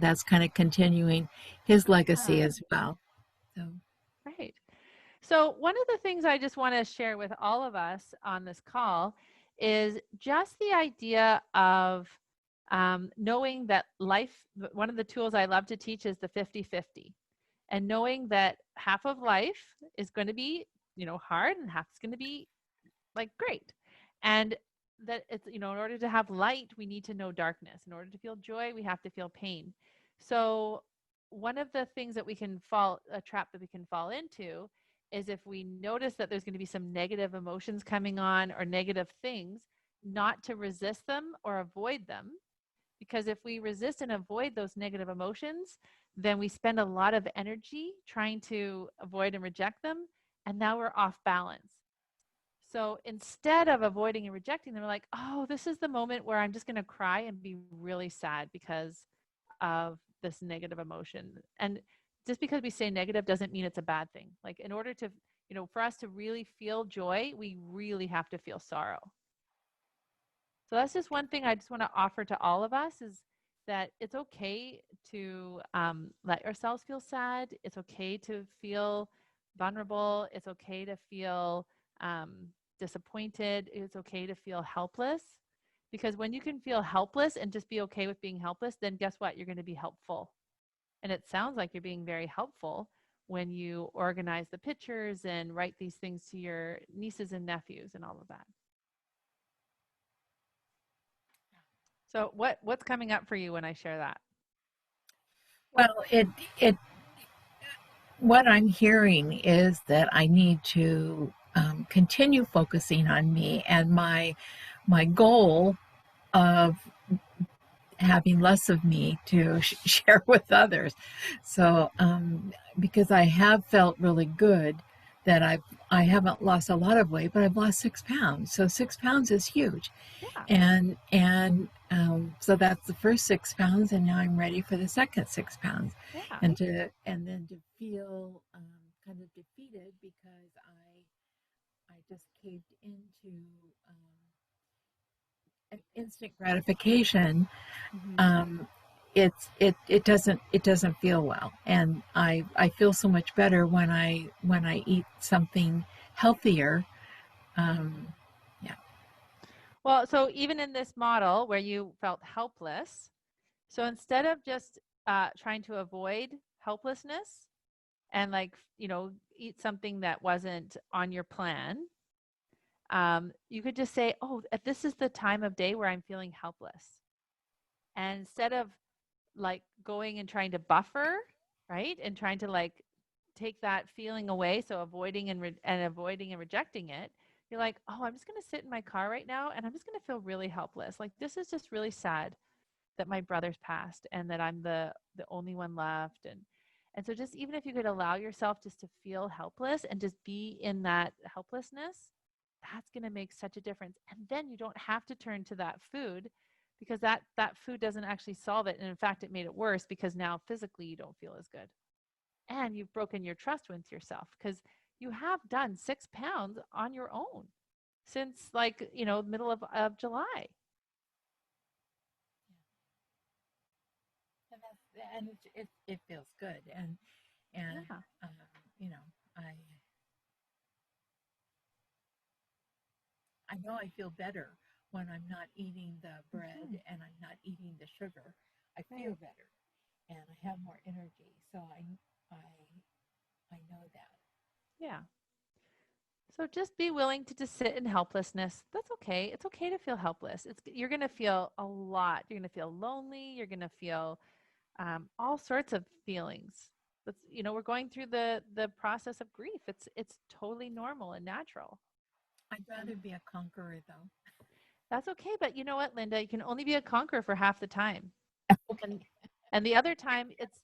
that's kind of continuing his legacy Yeah, as well. So, right. So, one of the things I just want to share with all of us on this call is just the idea of knowing that life, one of the tools I love to teach is the 50-50, and knowing that half of life is going to be, hard, and half is going to be like great. And that it's, in order to have light, we need to know darkness. In order to feel joy, we have to feel pain. So, one of the things that a trap that we can fall into is if we notice that there's going to be some negative emotions coming on or negative things, not to resist them or avoid them. Because if we resist and avoid those negative emotions, then we spend a lot of energy trying to avoid and reject them. And now we're off balance. So instead of avoiding and rejecting them, we're like, oh, this is the moment where I'm just going to cry and be really sad because of this negative emotion. And just because we say negative doesn't mean it's a bad thing. Like, in order to, for us to really feel joy, we really have to feel sorrow. So that's just one thing I just want to offer to all of us is that it's okay to let yourselves feel sad. It's okay to feel vulnerable. It's okay to feel disappointed. It's okay to feel helpless. Because when you can feel helpless and just be okay with being helpless, then guess what? You're going to be helpful. And it sounds like you're being very helpful when you organize the pictures and write these things to your nieces and nephews and all of that. So what's coming up for you when I share that? well, it what I'm hearing is that I need to continue focusing on me and my goal of having less of me to share with others. So, because I have felt really good that I haven't lost a lot of weight, but I've lost 6 pounds. So 6 pounds is huge, Yeah. and so that's the first 6 pounds, and now I'm ready for the second 6 pounds, Yeah. and then to feel kind of defeated because I just caved into an instant gratification. Hmm. um, it doesn't feel well, and I feel so much better when I eat something healthier. um, yeah. Well, so even in this model where you felt helpless, so instead of just trying to avoid helplessness and like, eat something that wasn't on your plan, you could just say, oh, this is the time of day where I'm feeling helpless. And instead of like going and trying to buffer, right? And trying to like take that feeling away, so avoiding and avoiding and rejecting it. You're like, "Oh, I'm just going to sit in my car right now and I'm just going to feel really helpless. Like, this is just really sad that my brother's passed and that I'm the only one left." And so just even if you could allow yourself just to feel helpless and just be in that helplessness, that's going to make such a difference. And then you don't have to turn to that food, because that food doesn't actually solve it, and in fact it made it worse because now physically you don't feel as good, and you've broken your trust with yourself because you have done 6 pounds on your own since, like, middle of July. And it feels good, and Yeah. um, you know I I know I feel better when I'm not eating the bread Mhm. and I'm not eating So just be willing to just sit in helplessness. That's okay. It's okay to feel helpless. You're going to feel a lot. You're going to feel lonely. You're going to feel all sorts of feelings. That's, we're going through the process of grief. It's totally normal and natural. I'd rather be a conqueror, though. That's okay. But you know what, Linda? You can only be a conqueror for half the time. Okay. And the other time, it's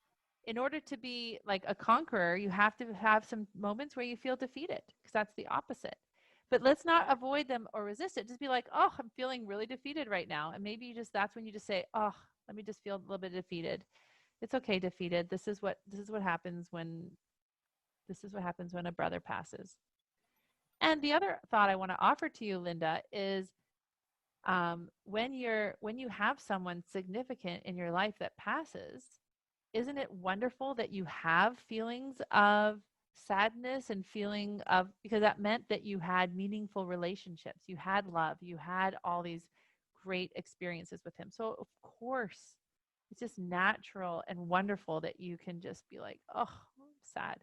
in order to be like a conqueror, you have to have some moments where you feel defeated because that's the opposite. But let's not avoid them or resist it. Just be like, oh, I'm feeling really defeated right now. And maybe that's when you just say, oh, let me just feel a little bit defeated. It's okay, defeated. This is what happens when a brother passes. And the other thought I want to offer to you, Linda, is when you have someone significant in your life that passes, isn't it wonderful that you have feelings of sadness and feeling of, because that meant that you had meaningful relationships, you had love, you had all these great experiences with him. So of course, it's just natural and wonderful that you can just be like, oh, I'm sad.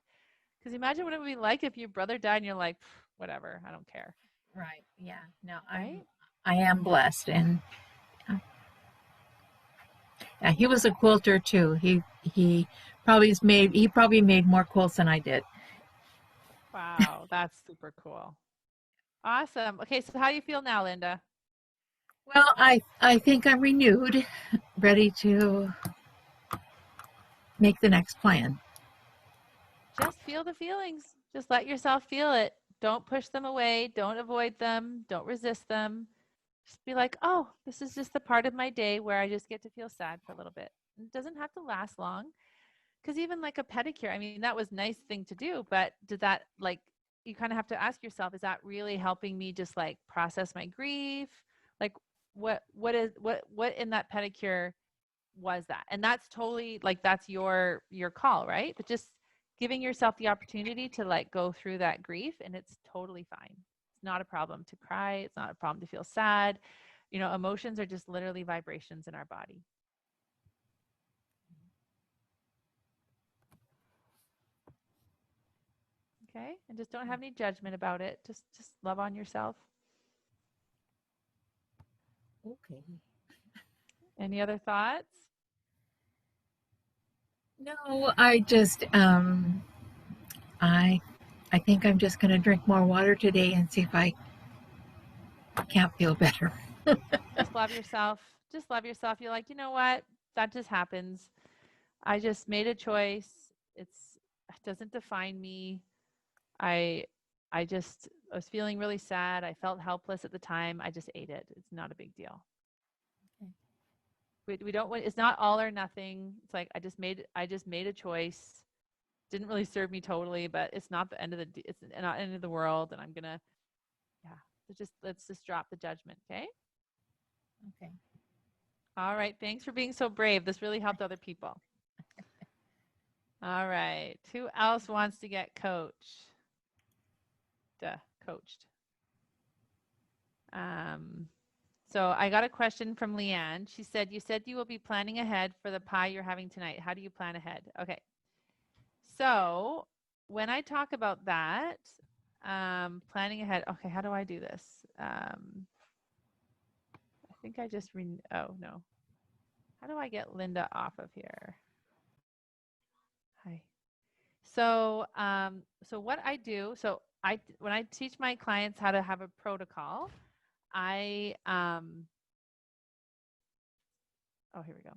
Because imagine what it would be like if your brother died and you're like, whatever, I don't care. Right. Yeah. No, Right? I am blessed, and he was a quilter too. He probably made more quilts than I did. Wow, that's super cool. Awesome. Okay, so how do you feel now, Linda? Well, I think I'm renewed, ready to make the next plan. Just feel the feelings. Just let yourself feel it. Don't push them away. Don't avoid them. Don't resist them. Just be like, oh, this is just the part of my day where I just get to feel sad for a little bit. It doesn't have to last long. Because even like a pedicure, I mean, that was a nice thing to do, but did that like, you kind of have to ask yourself, is that really helping me just like process my grief? Like what in that pedicure was that? And that's totally like, that's your call, right? But just giving yourself the opportunity to like go through that grief, and it's totally fine. It's not a problem to cry. It's not a problem to feel sad. Emotions are just literally vibrations in our body. Okay, and just don't have any judgment about it. Just love on yourself. Okay. Any other thoughts? No, I I think I'm just going to drink more water today and see if I can't feel better. Just love yourself. Just love yourself. You're like, you know what? That just happens. I just made a choice. It doesn't define me. I I was feeling really sad. I felt helpless at the time. I just ate it. It's not a big deal. Okay. We don't want, it's not all or nothing. It's like I just made a choice. Didn't really serve me totally, but it's not the end of it's not the end of the world, and I'm gonna, yeah. So let's just drop the judgment, okay? Okay. All right. Thanks for being so brave. This really helped other people. All right. Who else wants to get coached? Coached. Um, so I got a question from Leanne. She said, you said you will be planning ahead for the pie you're having tonight. How do you plan ahead? Okay. So when I talk about that, planning ahead, okay, how do I do this? I think I just, oh no. How do I get Linda off of here? Hi. So what I do, when I teach my clients how to have a protocol, I oh, here we go.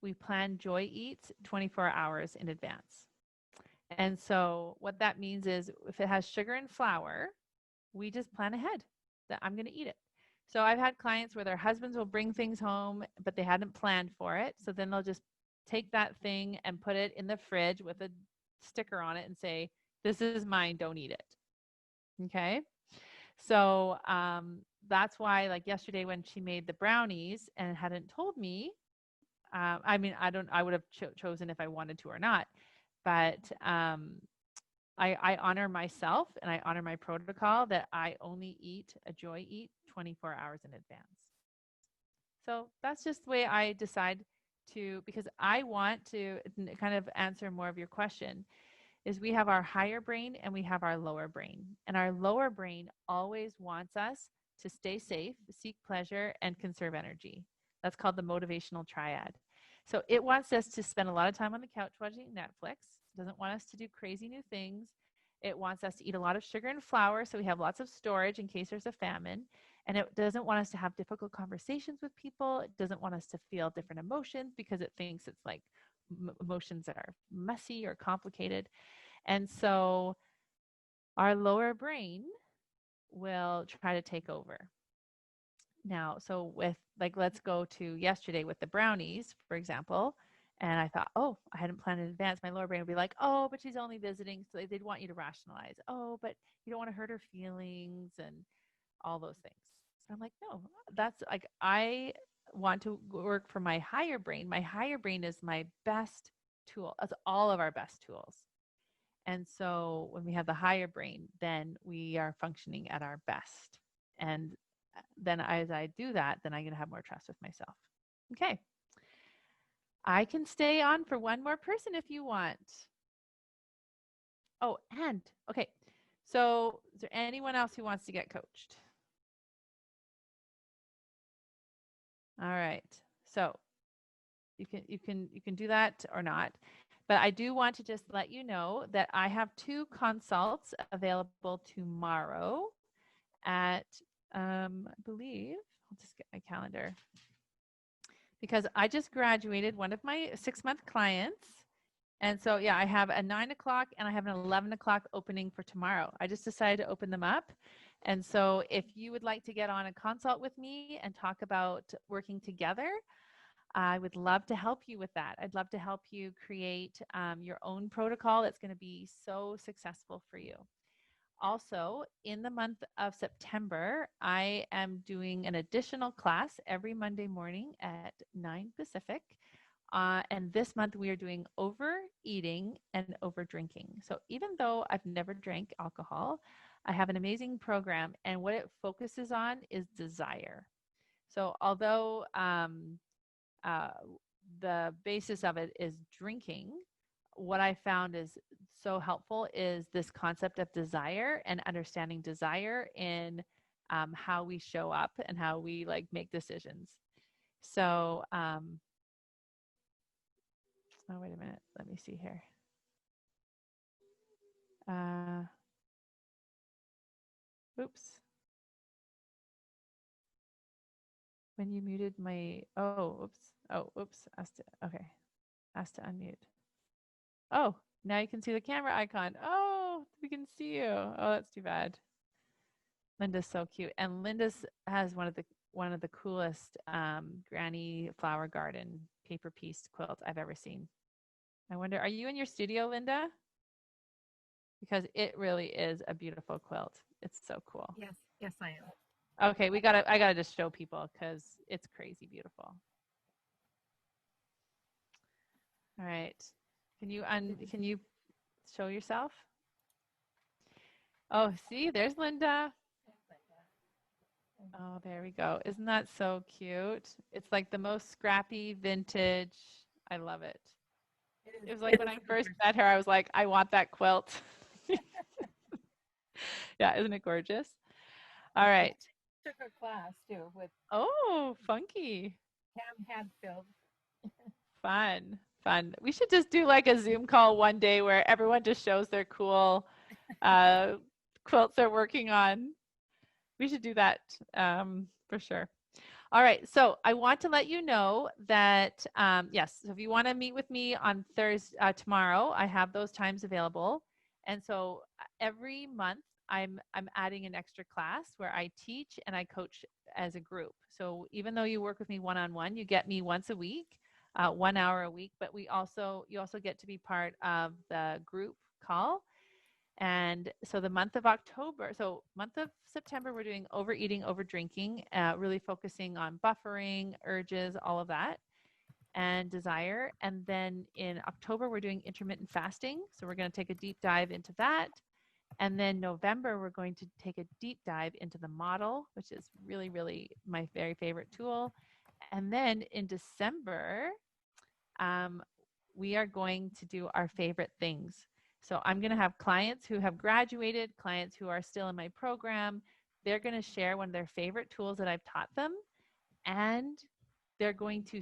We plan joy eats 24 hours in advance. And so what that means is if it has sugar and flour, we just plan ahead that I'm going to eat it. So I've had clients where their husbands will bring things home, but they hadn't planned for it. So then they'll just take that thing and put it in the fridge with a sticker on it and say, this is mine, don't eat it. Okay. So that's why, like yesterday when she made the brownies and hadn't told me, I mean, I would have chosen if I wanted to or not, but I honor myself and I honor my protocol that I only eat a joy eat 24 hours in advance. So that's just the way I decide to, because I want to kind of answer more of your question. is we have our higher brain and we have our lower brain. And our lower brain always wants us to stay safe, seek pleasure, and conserve energy. That's called the motivational triad. So it wants us to spend a lot of time on the couch watching Netflix. It doesn't want us to do crazy new things. It wants us to eat a lot of sugar and flour so we have lots of storage in case there's a famine. And it doesn't want us to have difficult conversations with people. It doesn't want us to feel different emotions because it thinks it's like emotions that are messy or complicated. And so our lower brain will try to take over. Now, so with like, let's go to yesterday with the brownies, for example. And I thought, oh, I hadn't planned in advance. My lower brain would be like, oh, but she's only visiting. So they'd want you to rationalize. Oh, but you don't want to hurt her feelings and all those things. So I'm like, no, that's like, I want to work for my higher brain. My higher brain is my best tool. That's all of our best tools. And so when we have the higher brain, then we are functioning at our best. And then as I do that, then I'm going to have more trust with myself. Okay. I can stay on for one more person if you want. Oh, and okay. So is there anyone else who wants to get coached? All right. So you can do that or not. But I do want to just let you know that I have 2 consults available tomorrow at I believe, I'll just get my calendar, because I just graduated one of my 6-month clients. And so, yeah, I have a 9 o'clock and I have an 11 o'clock opening for tomorrow. I just decided to open them up. And so if you would like to get on a consult with me and talk about working together, I would love to help you with that. I'd love to help you create your own protocol that's going to be so successful for you. Also, in the month of September, I am doing an additional class every Monday morning at 9 Pacific. And this month we are doing overeating and over drinking. So even though I've never drank alcohol, I have an amazing program. And what it focuses on is desire. So although the basis of it is drinking, what I found is so helpful is this concept of desire and understanding desire in how we show up and how we like make decisions. So, oh, wait a minute. Let me see here. Oops. When you muted my, oh, oops. Oh, oops. Okay. Asked to unmute. Oh, now you can see the camera icon. Oh, we can see you. Oh, that's too bad. Linda's so cute. And Linda's has one of the coolest granny flower garden paper piece quilts I've ever seen. I wonder, are you in your studio, Linda? Because it really is a beautiful quilt. It's so cool. Yes, I am. Okay, I gotta just show people because it's crazy beautiful. All right. Can you show yourself? Oh, see, there's Linda. Oh, there we go. Isn't that so cute? It's like the most scrappy vintage. I love it. It was like when I first met her, I was like, I want that quilt. Yeah, isn't it gorgeous? All right. Took a class too with Oh, funky. Pam Hadfield. Fun. We should just do like a Zoom call one day where everyone just shows their cool quilts they're working on. We should do that for sure. All right, so I want to let you know that yes, so if you want to meet with me on Thursday tomorrow, I have those times available. And so every month I'm adding an extra class where I teach and I coach as a group. So even though you work with me one-on-one, you get me once a week, 1 hour a week, but you also get to be part of the group call. And so the month of September, we're doing overeating, over drinking, really focusing on buffering, urges, all of that, and desire. And then in October, we're doing intermittent fasting. So we're going to take a deep dive into that. And then November, we're going to take a deep dive into the model, which is really, really my very favorite tool. And then in December, we are going to do our favorite things. So I'm going to have clients who have graduated, clients who are still in my program. They're going to share one of their favorite tools that I've taught them, and they're going to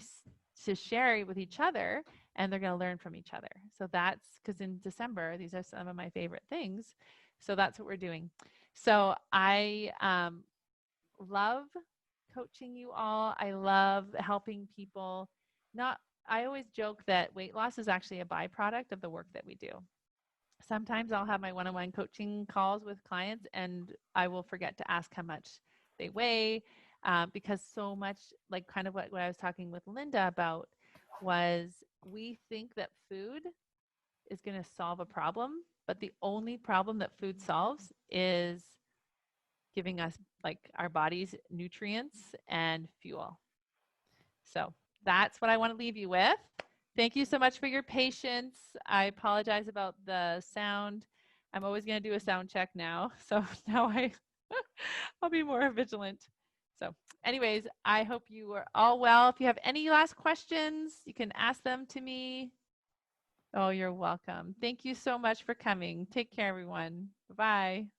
share it with each other, and they're going to learn from each other. So that's because in December, these are some of my favorite things. So that's what we're doing. So I love coaching you all. I love helping people. Not, I always joke that weight loss is actually a byproduct of the work that we do. Sometimes I'll have my one-on-one coaching calls with clients and I will forget to ask how much they weigh, because so much, like kind of what I was talking with Linda about, was we think that food is going to solve a problem, but the only problem that food solves is giving us, like, our bodies nutrients and fuel. So that's what I want to leave you with. Thank you so much for your patience. I apologize about the sound. I'm always going to do a sound check now. So now I'll be more vigilant. So anyways, I hope you are all well. If you have any last questions, you can ask them to me. Oh, you're welcome. Thank you so much for coming. Take care, everyone. Bye-bye.